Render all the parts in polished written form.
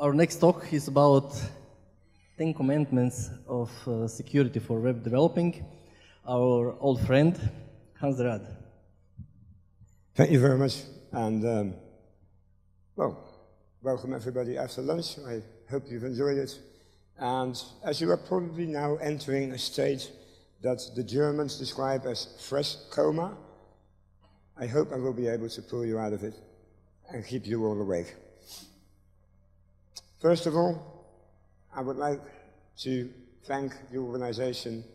Our next talk is about 10 commandments of security for web developing. Our old friend, Hans de Rad. Thank you very much, and well, welcome everybody after lunch. I hope you've enjoyed it. And as you are probably now entering a state that the Germans describe as fresh coma, I hope I will be able to pull you out of it and keep you all awake. First of all, I would like to thank the organization.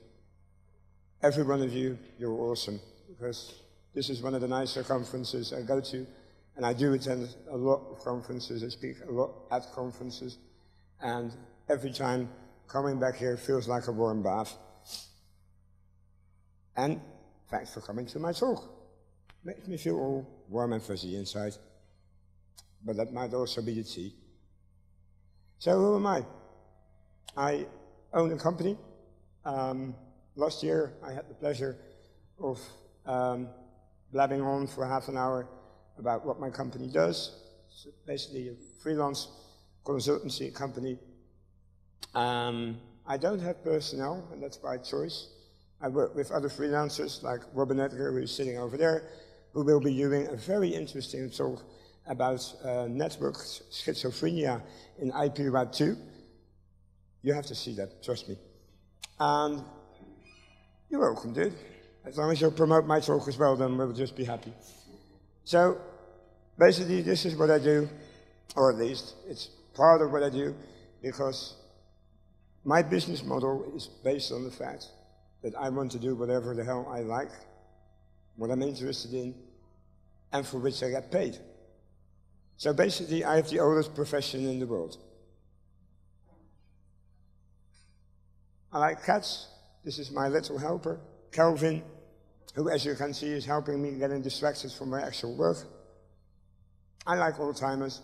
Every one of you, you're awesome, because this is one of the nicer conferences I go to, and I do attend a lot of conferences. I speak a lot at conferences, and every time coming back here feels like a warm bath. And thanks for coming to my talk. Makes me feel all warm and fuzzy inside, but that might also be the tea. So who am I? I own a company. Last year I had the pleasure of blabbing on for half an hour about what my company does. It's basically a freelance consultancy company. I don't have personnel, and that's by choice. I work with other freelancers like Robin Edgar, who is sitting over there, who will be doing a very interesting talk about network schizophrenia in IP Route 2. You have to see that, trust me. And you're welcome, dude. As long as you promote my talk as well, then we'll just be happy. So, basically, this is what I do, or at least it's part of what I do, because my business model is based on the fact that I want to do whatever the hell I like, what I'm interested in, and for which I get paid. So basically, I have the oldest profession in the world. I like cats. This is my little helper, Kelvin, who, as you can see, is helping me getting distracted from my actual work. I like old-timers.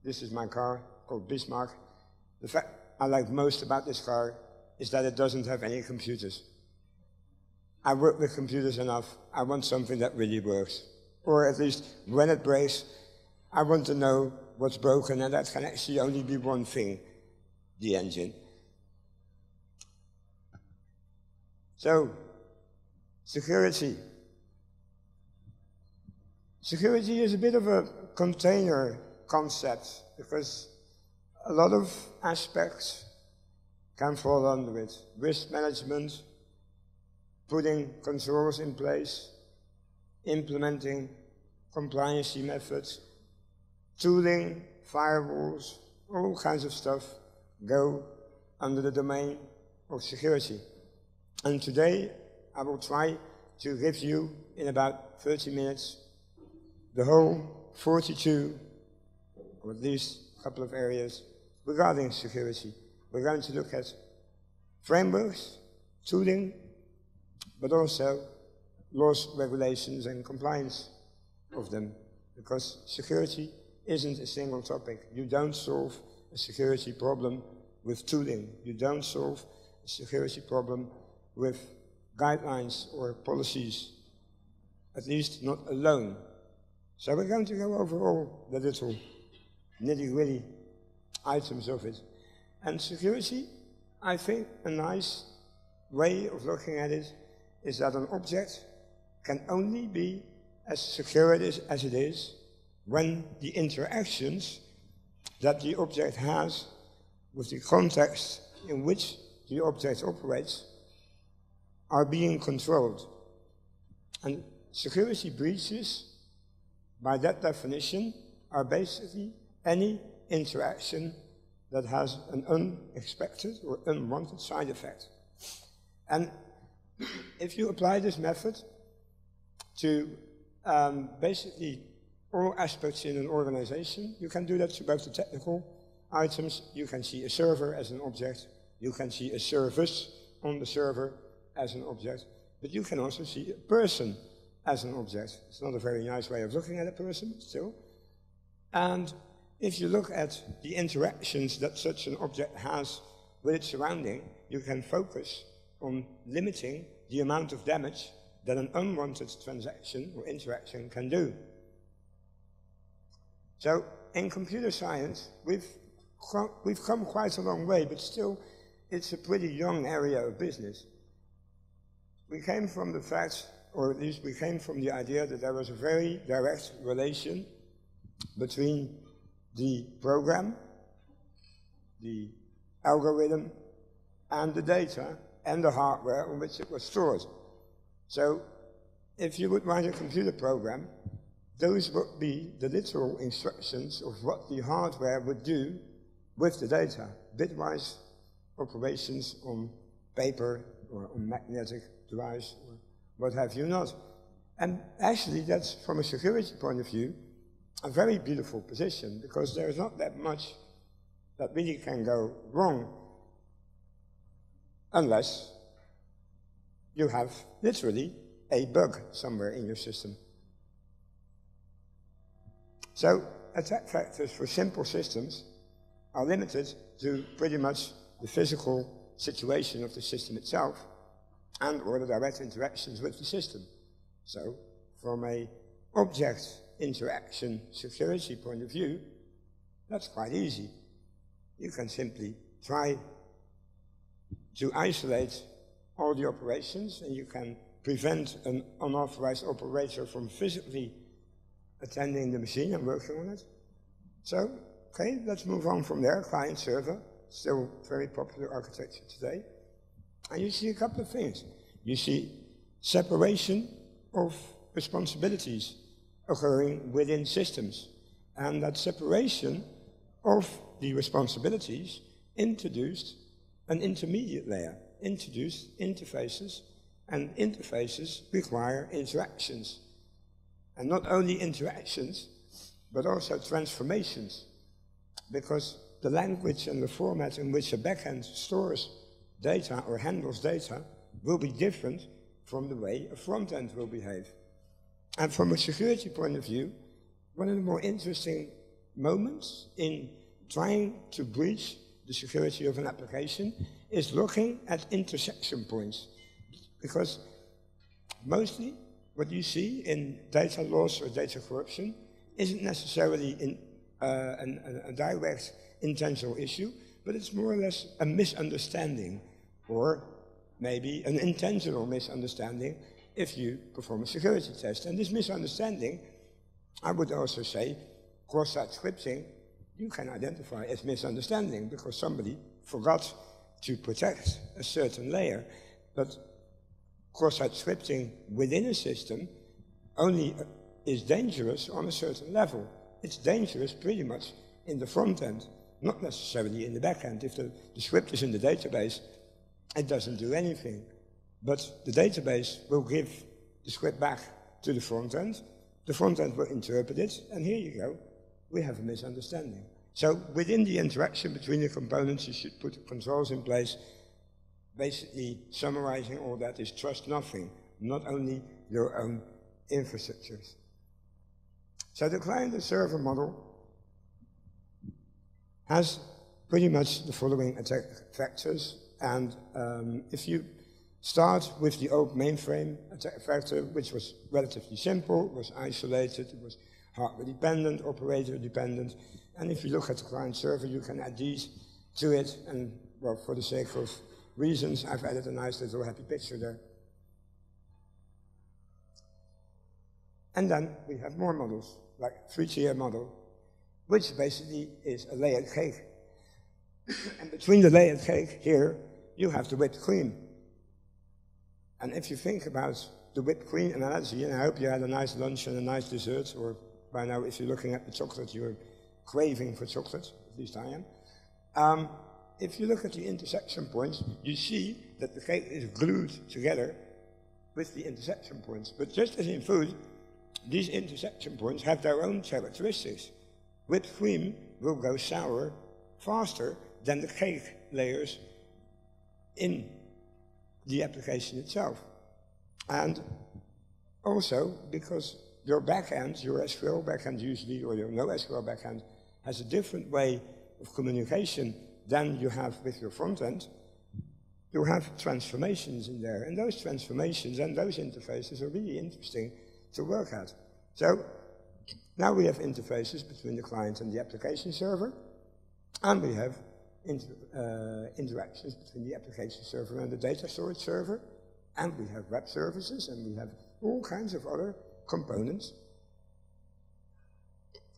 This is my car, called Bismarck. The fact I like most about this car is that it doesn't have any computers. I work with computers enough. I want something that really works. Or at least, when it breaks, I want to know what's broken, and that can actually only be one thing, the engine. So, security. Security is a bit of a container concept, because a lot of aspects can fall under it. Risk management, putting controls in place, implementing compliance methods, tooling, firewalls, all kinds of stuff go under the domain of security. And today, I will try to give you, in about 30 minutes, the whole 42, or at least a couple of areas, regarding security. We're going to look at frameworks, tooling, but also laws, regulations, and compliance of them, because security isn't a single topic. You don't solve a security problem with tooling. You don't solve a security problem with guidelines or policies, at least not alone. So we're going to go over all the little nitty-gritty items of it. And security, I think a nice way of looking at it is that an object can only be as secure as it is when the interactions that the object has with the context in which the object operates are being controlled. And security breaches, by that definition, are basically any interaction that has an unexpected or unwanted side effect. And if you apply this method to basically all aspects in an organization, you can do that to both the technical items. You can see a server as an object. You can see a service on the server as an object. But you can also see a person as an object. It's not a very nice way of looking at a person, still. And if you look at the interactions that such an object has with its surrounding, you can focus on limiting the amount of damage that an unwanted transaction or interaction can do. So in computer science, we've we've come quite a long way, but still it's a pretty young area of business. We came from the fact, or at least we came from the idea that there was a very direct relation between the program, the algorithm, and the data, and the hardware on which it was stored. So if you would write a computer program, those would be the literal instructions of what the hardware would do with the data, bitwise operations on paper or on magnetic drives or what have you not. And actually that's, from a security point of view, a very beautiful position, because there's not that much that really can go wrong unless you have literally a bug somewhere in your system. So attack vectors for simple systems are limited to pretty much the physical situation of the system itself and or the direct interactions with the system. So from an object interaction security point of view, that's quite easy. You can simply try to isolate all the operations, and you can prevent an unauthorized operator from physically attending the machine and working on it. So, okay, let's move on from there. Client server, still very popular architecture today. And you see a couple of things. You see separation of responsibilities occurring within systems. And that separation of the responsibilities introduced an intermediate layer, introduced interfaces, and interfaces require interactions. And not only interactions, but also transformations, because the language and the format in which a backend stores data or handles data will be different from the way a front-end will behave. And from a security point of view, one of the more interesting moments in trying to breach the security of an application is looking at intersection points. Because mostly what you see in data loss or data corruption isn't necessarily a direct intentional issue, but it's more or less a misunderstanding, or maybe an intentional misunderstanding if you perform a security test. And this misunderstanding, I would also say, cross-site scripting, you can identify as misunderstanding because somebody forgot to protect a certain layer. But cross-site scripting within a system only is dangerous on a certain level. It's dangerous pretty much in the front end, not necessarily in the back end. If the script is in the database, it doesn't do anything. But the database will give the script back to the front end will interpret it, and here you go, we have a misunderstanding. So within the interaction between the components, you should put controls in place. Basically, summarizing all that is trust nothing, not only your own infrastructures. So the client and server model has pretty much the following attack vectors. And if you start with the old mainframe attack vector, which was relatively simple, was isolated, it was hardware dependent, operator dependent. And if you look at the client server, you can add these to it. And well, for the sake of reasons, I've added a nice little happy picture there. And then we have more models, like 3-tier model, which basically is a layered cake. And between the layered cake here, you have the whipped cream. And if you think about the whipped cream analogy, and I hope you had a nice lunch and a nice dessert, or by now if you're looking at the chocolate, you're craving for chocolate, at least I am. If you look at the intersection points, you see that the cake is glued together with the intersection points. But just as in food, these intersection points have their own characteristics. Whipped cream will go sour faster than the cake layers in the application itself. And also because your backend, your SQL backend usually, or your NoSQL backend, has a different way of communication than you have with your front end, you have transformations in there. And those transformations and those interfaces are really interesting to work at. So now we have interfaces between the client and the application server. And we have interactions between the application server and the data storage server. And we have web services, and we have all kinds of other components.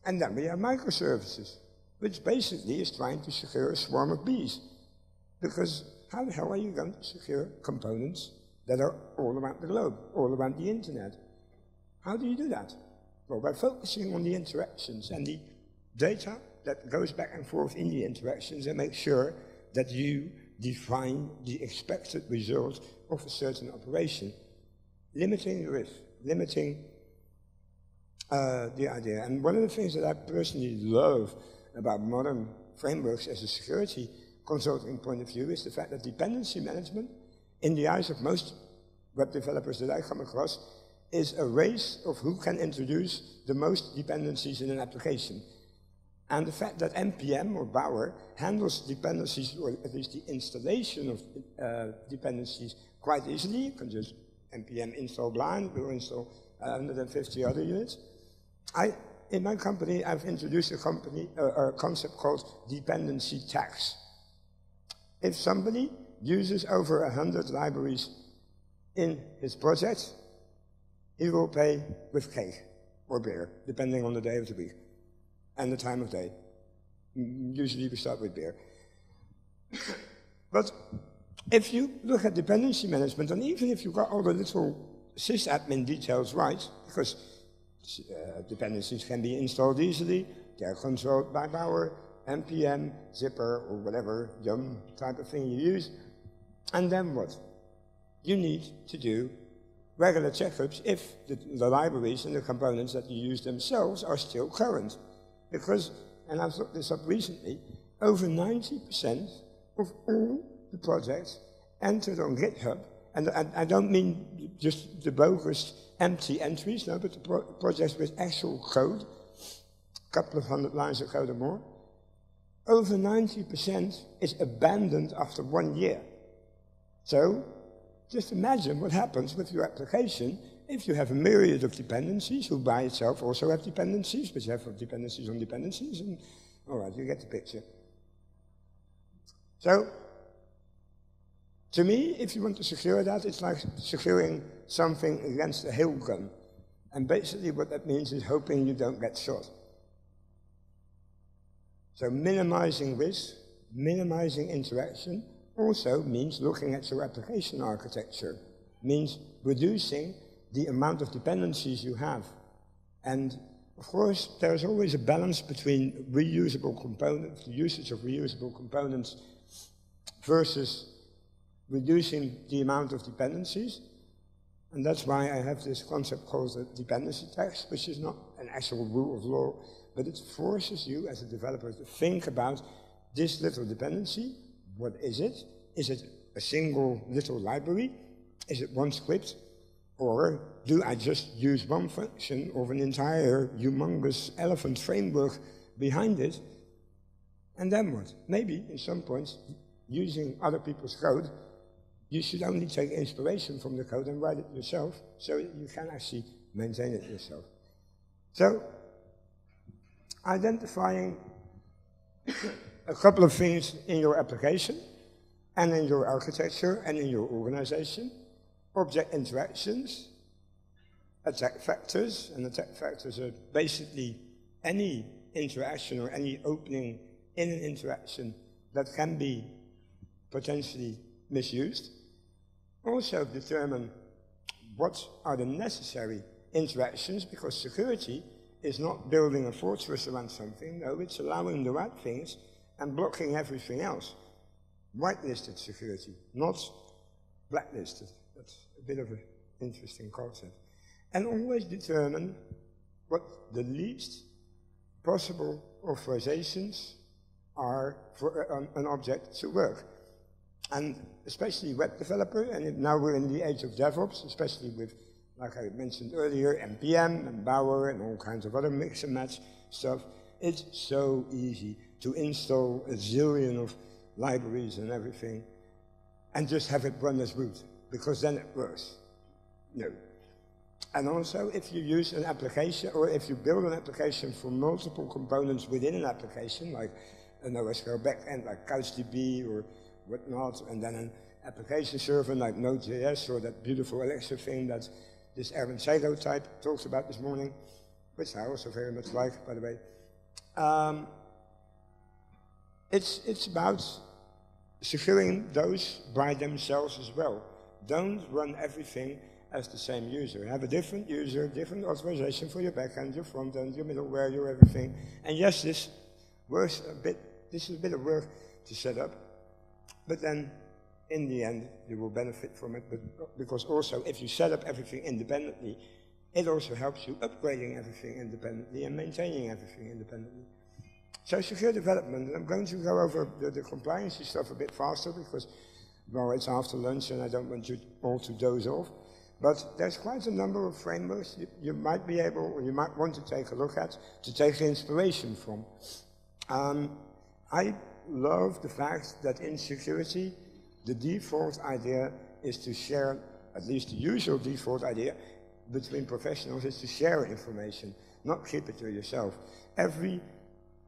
And then we have microservices, which basically is trying to secure a swarm of bees. Because how the hell are you going to secure components that are all around the globe, all around the internet? How do you do that? Well, by focusing on the interactions and the data that goes back and forth in the interactions, and make sure that you define the expected result of a certain operation, limiting the risk, limiting the idea. And one of the things that I personally love about modern frameworks as a security consulting point of view is the fact that dependency management, in the eyes of most web developers that I come across, is a race of who can introduce the most dependencies in an application. And the fact that NPM or Bower handles dependencies, or at least the installation of dependencies, quite easily. You can just NPM install blind, we'll install 150 other units. In my company, I've introduced a concept called dependency tax. If somebody uses over 100 libraries in his project, he will pay with cake or beer, depending on the day of the week and the time of day. Usually we start with beer. But if you look at dependency management, and even if you got all the little sysadmin details right, because dependencies can be installed easily, they're controlled by Bower, NPM, zipper, or whatever yum type of thing you use, and then what? You need to do regular checkups if the libraries and the components that you use themselves are still current. Because, and I've looked this up recently, over 90% of all the projects entered on GitHub, and I don't mean just the bogus empty entries, no, but the projects with actual code, a couple of hundred lines of code or more, over 90% is abandoned after 1 year. So, just imagine what happens with your application if you have a myriad of dependencies, who by itself also have dependencies, but you have dependencies on dependencies, and all right, you get the picture. So, to me, if you want to secure that, it's like securing something against a hail gun. And basically what that means is hoping you don't get shot. So minimizing risk, minimizing interaction, also means looking at your application architecture, means reducing the amount of dependencies you have. And of course, there's always a balance between reusable components, the usage of reusable components, versus reducing the amount of dependencies. And that's why I have this concept called a dependency tax, which is not an actual rule of law, but it forces you as a developer to think about this little dependency. What is it? Is it a single little library? Is it one script? Or do I just use one function of an entire humongous elephant framework behind it? And then what? Maybe, in some points, using other people's code, you should only take inspiration from the code and write it yourself, so you can actually maintain it yourself. So, identifying a couple of things in your application, and in your architecture, and in your organization. Object interactions, attack factors, and attack factors are basically any interaction or any opening in an interaction that can be potentially misused. Also determine what are the necessary interactions, because security is not building a fortress around something, no, it's allowing the right things and blocking everything else. Whitelisted security, not blacklisted. That's a bit of an interesting concept. And always determine what the least possible authorizations are for an object to work. And especially web developer, and now we're in the age of DevOps, especially with, like I mentioned earlier, NPM and Bower and all kinds of other mix and match stuff. It's so easy to install a zillion of libraries and everything and just have it run as root, because then it works. No. And also, if you use an application, or if you build an application for multiple components within an application, like an OSSQL backend like CouchDB or whatnot, and then an application server like Node.js or that beautiful Elixir thing that this Aaron Salo type talks about this morning, which I also very much like, by the way. It's about securing those by themselves as well. Don't run everything as the same user. Have a different user, different authorization for your backend, your front end, your middleware, your everything. And yes, this is a bit of work to set up, but then in the end you will benefit from it, because also if you set up everything independently, it also helps you upgrading everything independently and maintaining everything independently. So secure development, I'm going to go over the compliance stuff a bit faster because, well, it's after lunch and I don't want you all to doze off. But there's quite a number of frameworks you might be able, or you might want to take a look at, to take inspiration from. I love the fact that in security, the default idea is to share, at least the usual default idea between professionals is to share information, not keep it to yourself. Every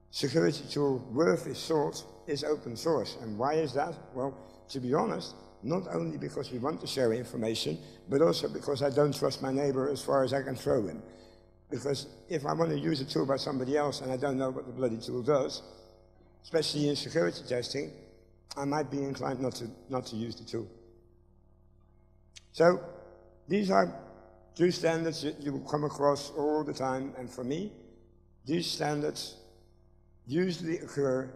security tool worth its salt is open source. And why is that? Well, to be honest, not only because we want to share information, but also because I don't trust my neighbor as far as I can throw him. Because if I want to use a tool by somebody else and I don't know what the bloody tool does, especially in security testing, I might be inclined not to use the tool. So these are two standards that you will come across all the time, and for me, these standards usually occur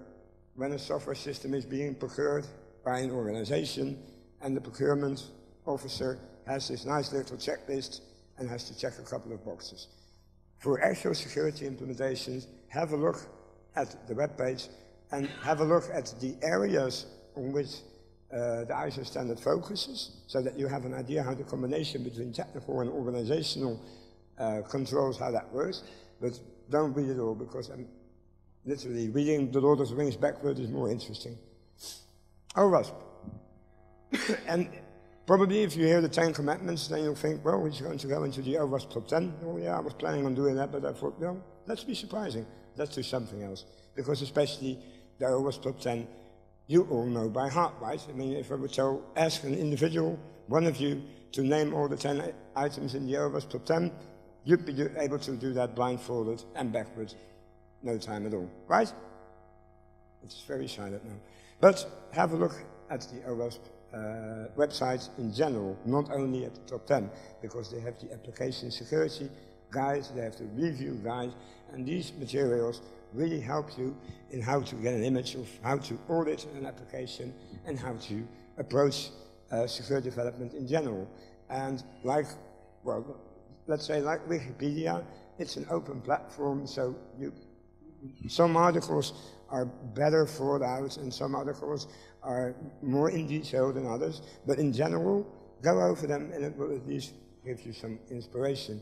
when a software system is being procured by an organization and the procurement officer has this nice little checklist and has to check a couple of boxes. For actual security implementations, have a look at the web page and have a look at the areas on which the ISO standard focuses, so that you have an idea how the combination between technical and organizational controls how that works. But don't read it all, because literally reading the Lord of the Rings backward is more interesting. OWASP. And probably if you hear the 10 commandments, then you'll think, well, he's going to go into the OWASP top 10. Oh yeah, I was planning on doing that, but I thought, no, let's be surprising. Let's do something else. Because especially the OWASP top 10, you all know by heart, right? I mean, if I were to ask an individual, one of you, to name all the 10 items in the OWASP top 10, you'd be able to do that blindfolded and backwards. No time at all, right? It's very silent now. But have a look at the OWASP website in general, not only at the top 10, because they have the application security guide, they have the review guide, and these materials really help you in how to get an image of how to audit an application and how to approach secure development in general. And like, well, let's say like Wikipedia, it's an open platform, so some articles are better thought out and some articles are more in detail than others, but in general, go over them and it will at least give you some inspiration.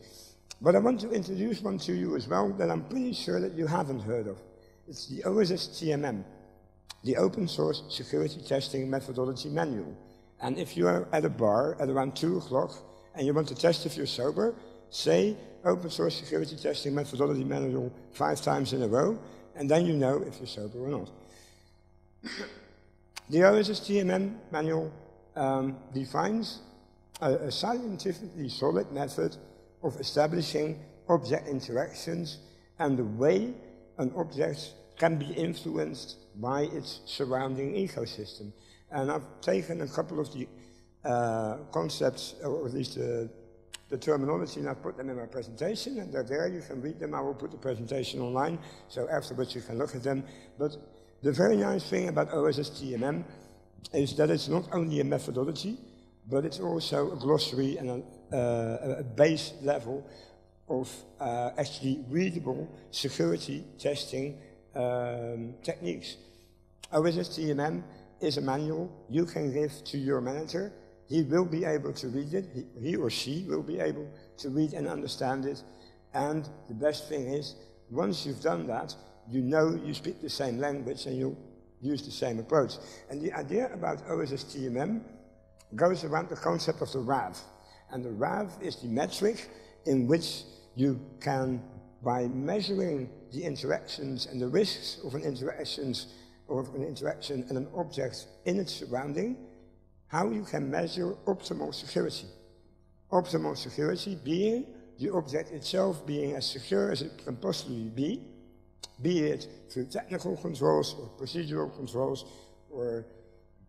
But I want to introduce one to you as well that I'm pretty sure that you haven't heard of. It's the OSSTMM, the Open Source Security Testing Methodology Manual. And if you are at a bar at around 2 o'clock and you want to test if you're sober, say Open Source Security Testing Methodology Manual 5 times in a row, and then you know if you're sober or not. The OSSTMM manual defines a scientifically solid method of establishing object interactions and the way an object can be influenced by its surrounding ecosystem. And I've taken a couple of the concepts, or at least the terminology, and I've put them in my presentation, and they're there, you can read them. I will put the presentation online, so afterwards you can look at them. But the very nice thing about OSSTMM is that it's not only a methodology, but it's also a glossary and a base level of actually readable security testing techniques. OSSTMM is a manual you can give to your manager. He will be able to read it, he or she will be able to read and understand it. And the best thing is, once you've done that, you know you speak the same language and you'll use the same approach. And the idea about OSSTMM goes around the concept of the RAV. And the RAV is the metric in which you can, by measuring the interactions and the risks of an interactions of an interaction and an object in its surrounding, how you can measure optimal security. Optimal security being the object itself being as secure as it can possibly be it through technical controls or procedural controls or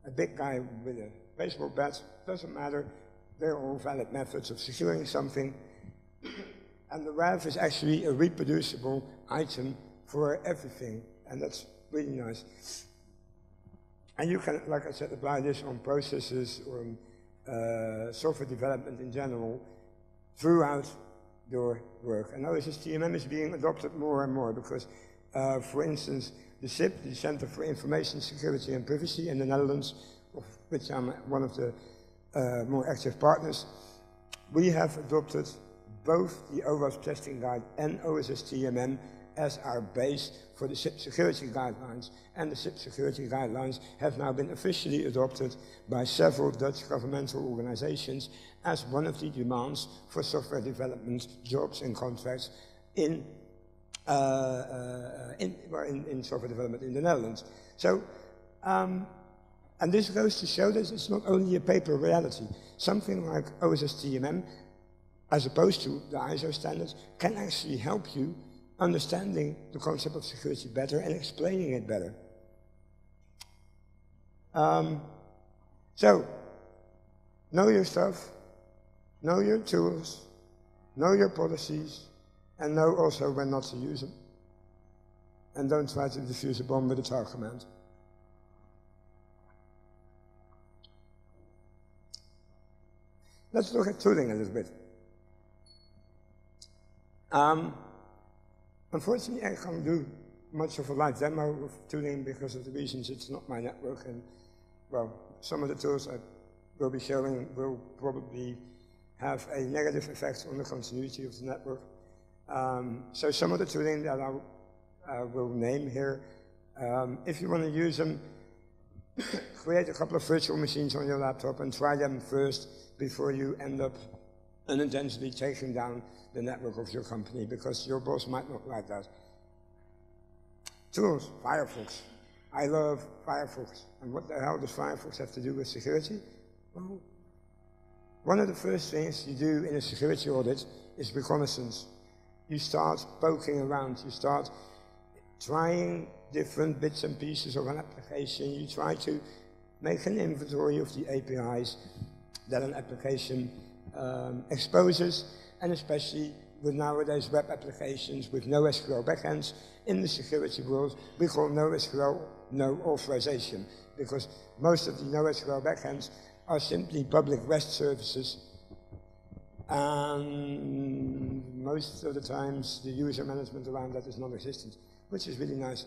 a big guy with a baseball bat, doesn't matter. They're all valid methods of securing something. And the RAV is actually a reproducible item for everything, and that's really nice. And you can, like I said, apply this on processes or on software development in general throughout your work. And OSSTMM is being adopted more and more because, for instance, the CIP, the Center for Information Security and Privacy in the Netherlands, of which I'm one of the more active partners, we have adopted both the OWASP testing guide and OSSTMM as our base for the SIP security guidelines. And the SIP security guidelines have now been officially adopted by several Dutch governmental organizations as one of the demands for software development jobs and contracts in software development in the Netherlands. So, and this goes to show that it's not only a paper reality. Something like OSSTMM, as opposed to the ISO standards, can actually help you understanding the concept of security better and explaining it better. So, know your stuff, know your tools, know your policies, and know also when not to use them. And don't try to defuse a bomb with a tar command. Let's look at tooling a little bit. Unfortunately, I can't do much of a live demo of tooling because of the reasons it's not my network, and well, some of the tools I will be showing will probably have a negative effect on the continuity of the network. So some of the tooling that I will name here, if you want to use them, create a couple of virtual machines on your laptop and try them first before you end up unintentionally taking down the network of your company, because your boss might not like that. Tools, Firefox. I love Firefox. And what the hell does Firefox have to do with security? Well, one of the first things you do in a security audit is reconnaissance. You start poking around, you start trying different bits and pieces of an application, you try to make an inventory of the APIs that an application exposes, and especially with nowadays web applications with no SQL backends, in the security world, we call no SQL, no authorization, because most of the no SQL backends are simply public REST services, and most of the times the user management around that is non-existent, which is really nice.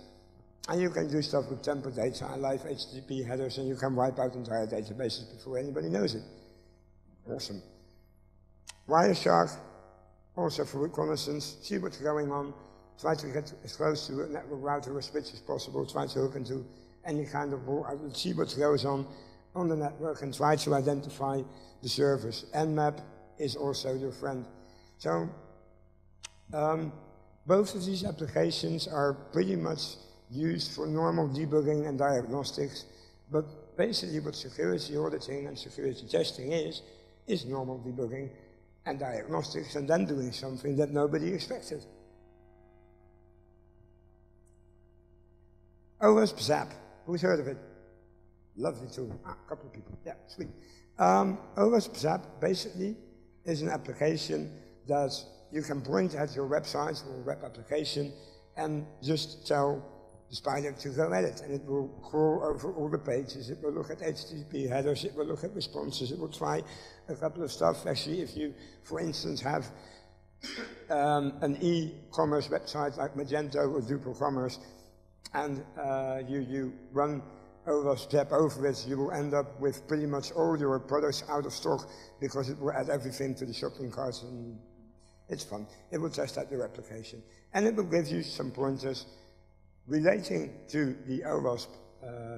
And you can do stuff with template data and live HTTP headers, and you can wipe out entire databases before anybody knows it. Awesome. Wireshark, also for reconnaissance, see what's going on, try to get as close to a network router or switch as possible, try to hook into any kind of wall, see what goes on the network and try to identify the servers. Nmap is also your friend. So, both of these applications are pretty much used for normal debugging and diagnostics, but basically what security auditing and security testing is normal debugging and diagnostics, and then doing something that nobody expected. OWASP ZAP, who's heard of it? Lovely tool, a couple of people, yeah, sweet. OWASP ZAP basically is an application that you can point at your website or web application and just tell the spider to go edit, and it will crawl over all the pages, it will look at HTTP headers, it will look at responses, it will try a couple of stuff. Actually, if you, for instance, have an e-commerce website like Magento or Drupal Commerce, and you run OWASP ZAP over it, you will end up with pretty much all your products out of stock, because it will add everything to the shopping cart, and it's fun. It will test out your application, and it will give you some pointers relating to the OWASP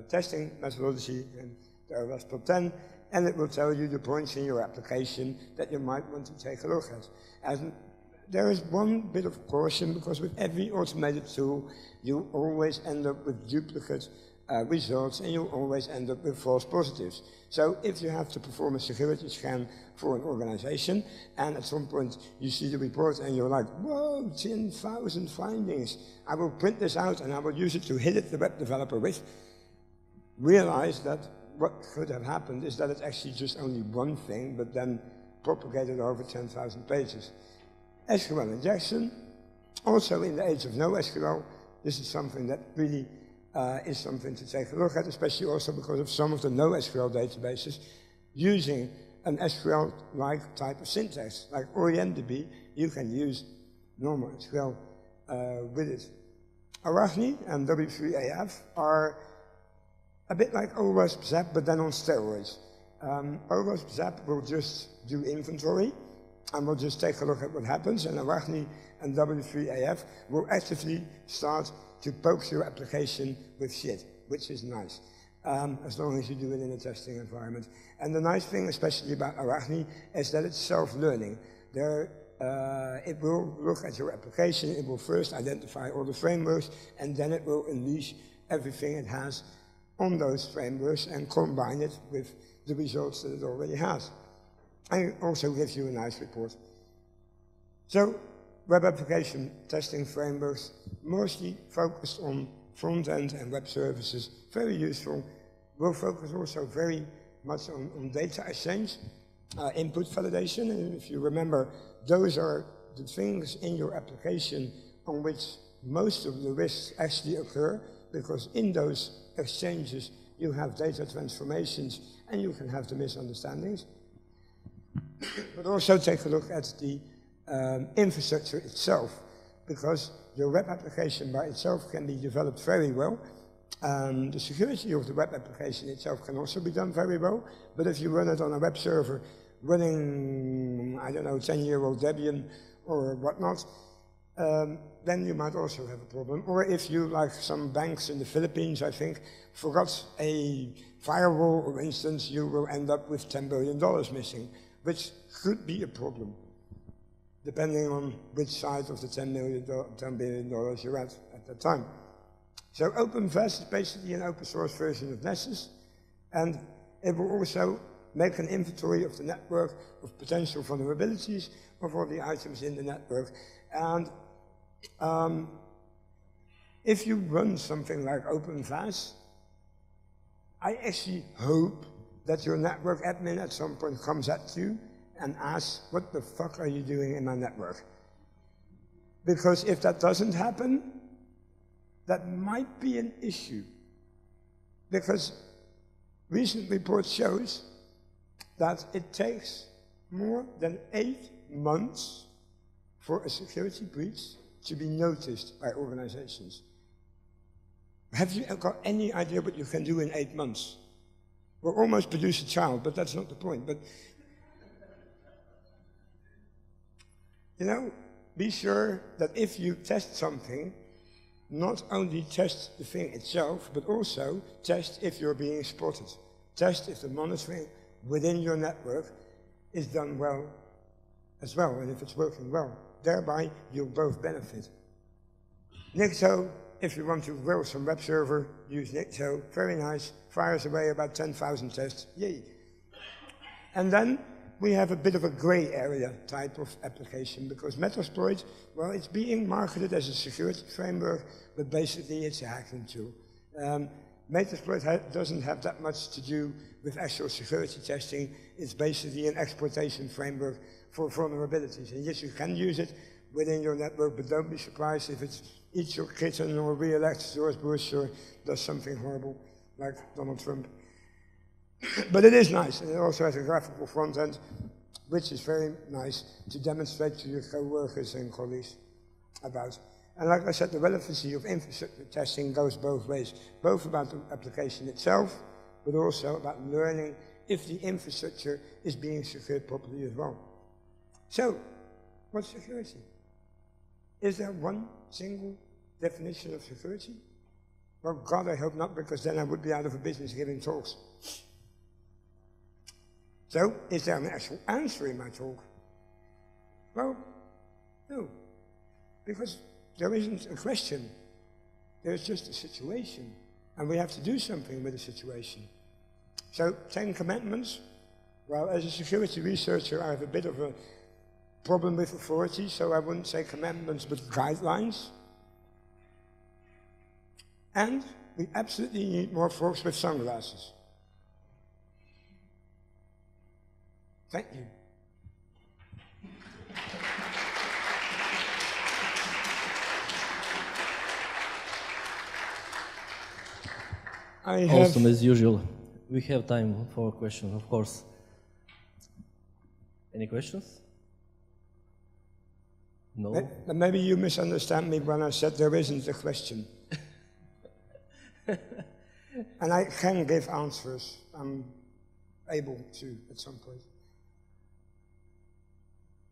testing methodology and the OWASP Top 10, and it will tell you the points in your application that you might want to take a look at. And there is one bit of caution, because with every automated tool, you always end up with duplicate results, and you'll always end up with false positives. So if you have to perform a security scan for an organization, and at some point you see the report and you're like, whoa, 10,000 findings, I will print this out and I will use it to hit the web developer with, realize that what could have happened is that it's actually just only one thing, but then propagated over 10,000 pages. SQL injection, also in the age of NoSQL, this is something that really is something to take a look at, especially also because of some of the NoSQL databases using an SQL-like type of syntax. Like OrientDB, you can use normal SQL with it. Arachne and W3AF are a bit like OWASP ZAP, but then on steroids. OWASP ZAP will just do inventory, and we'll just take a look at what happens, and Arachne and W3AF will actively start to poke your application with shit, which is nice, as long as you do it in a testing environment. And the nice thing, especially about Arachne, is that it's self-learning. It will look at your application, it will first identify all the frameworks, and then it will unleash everything it has on those frameworks and combine it with the results that it already has. And it also gives you a nice report. So, web application testing frameworks, mostly focused on front-end and web services, very useful. We'll focus also very much on data exchange, input validation, and if you remember, those are the things in your application on which most of the risks actually occur, because in those exchanges you have data transformations and you can have the misunderstandings. But also take a look at the infrastructure itself, because your web application by itself can be developed very well. The security of the web application itself can also be done very well, but if you run it on a web server running, I don't know, 10-year-old Debian or whatnot, then you might also have a problem. Or if you, like some banks in the Philippines, I think, forgot a firewall, for instance, you will end up with $10 billion missing, which could be a problem, depending on which side of the $10 billion you're at that time. So OpenVAS is basically an open source version of Nessus, and it will also make an inventory of the network of potential vulnerabilities of all the items in the network. And if you run something like OpenVAS, I actually hope that your network admin at some point comes at you and asks, what the fuck are you doing in my network? Because if that doesn't happen, that might be an issue. Because recent report shows that it takes more than 8 months for a security breach to be noticed by organizations. Have you got any idea what you can do in 8 months? We'll almost produce a child, but that's not the point. But you know, be sure that if you test something, not only test the thing itself, but also test if you're being spotted. Test if the monitoring within your network is done well as well, and if it's working well. Thereby, you'll both benefit. Nixo, if you want to grow some web server, use Nixo. Very nice. Fires away about 10,000 tests. Yay. And then we have a bit of a gray area type of application, because Metasploit, well, it's being marketed as a security framework, but basically it's a hacking tool. Metasploit doesn't have that much to do with actual security testing. It's basically an exploitation framework for vulnerabilities. And yes, you can use it within your network, but don't be surprised if it eats your kitten or re-elects George Bush or does something horrible like Donald Trump. But it is nice, and it also has a graphical front end, which is very nice to demonstrate to your co-workers and colleagues about. And like I said, the relevancy of infrastructure testing goes both ways, both about the application itself, but also about learning if the infrastructure is being secured properly as well. So, what's security? Is there one single definition of security? Well, God, I hope not, because then I would be out of a business giving talks. So, is there an actual answer in my talk? Well, no, because there isn't a question. There's just a situation. And we have to do something with the situation. So 10 commandments. Well, as a security researcher, I have a bit of a problem with authority, so I wouldn't say commandments, but guidelines. And we absolutely need more folks with sunglasses. Thank you. Awesome, as usual. We have time for questions, of course. Any questions? No? Maybe you misunderstand me when I said there isn't a question. And I can give answers. I'm able to at some point.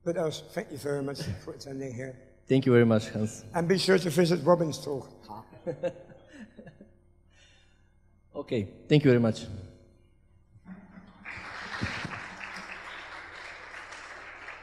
But else, thank you very much for attending here. Thank you very much, Hans. And be sure to visit Robin's talk. Okay, thank you very much.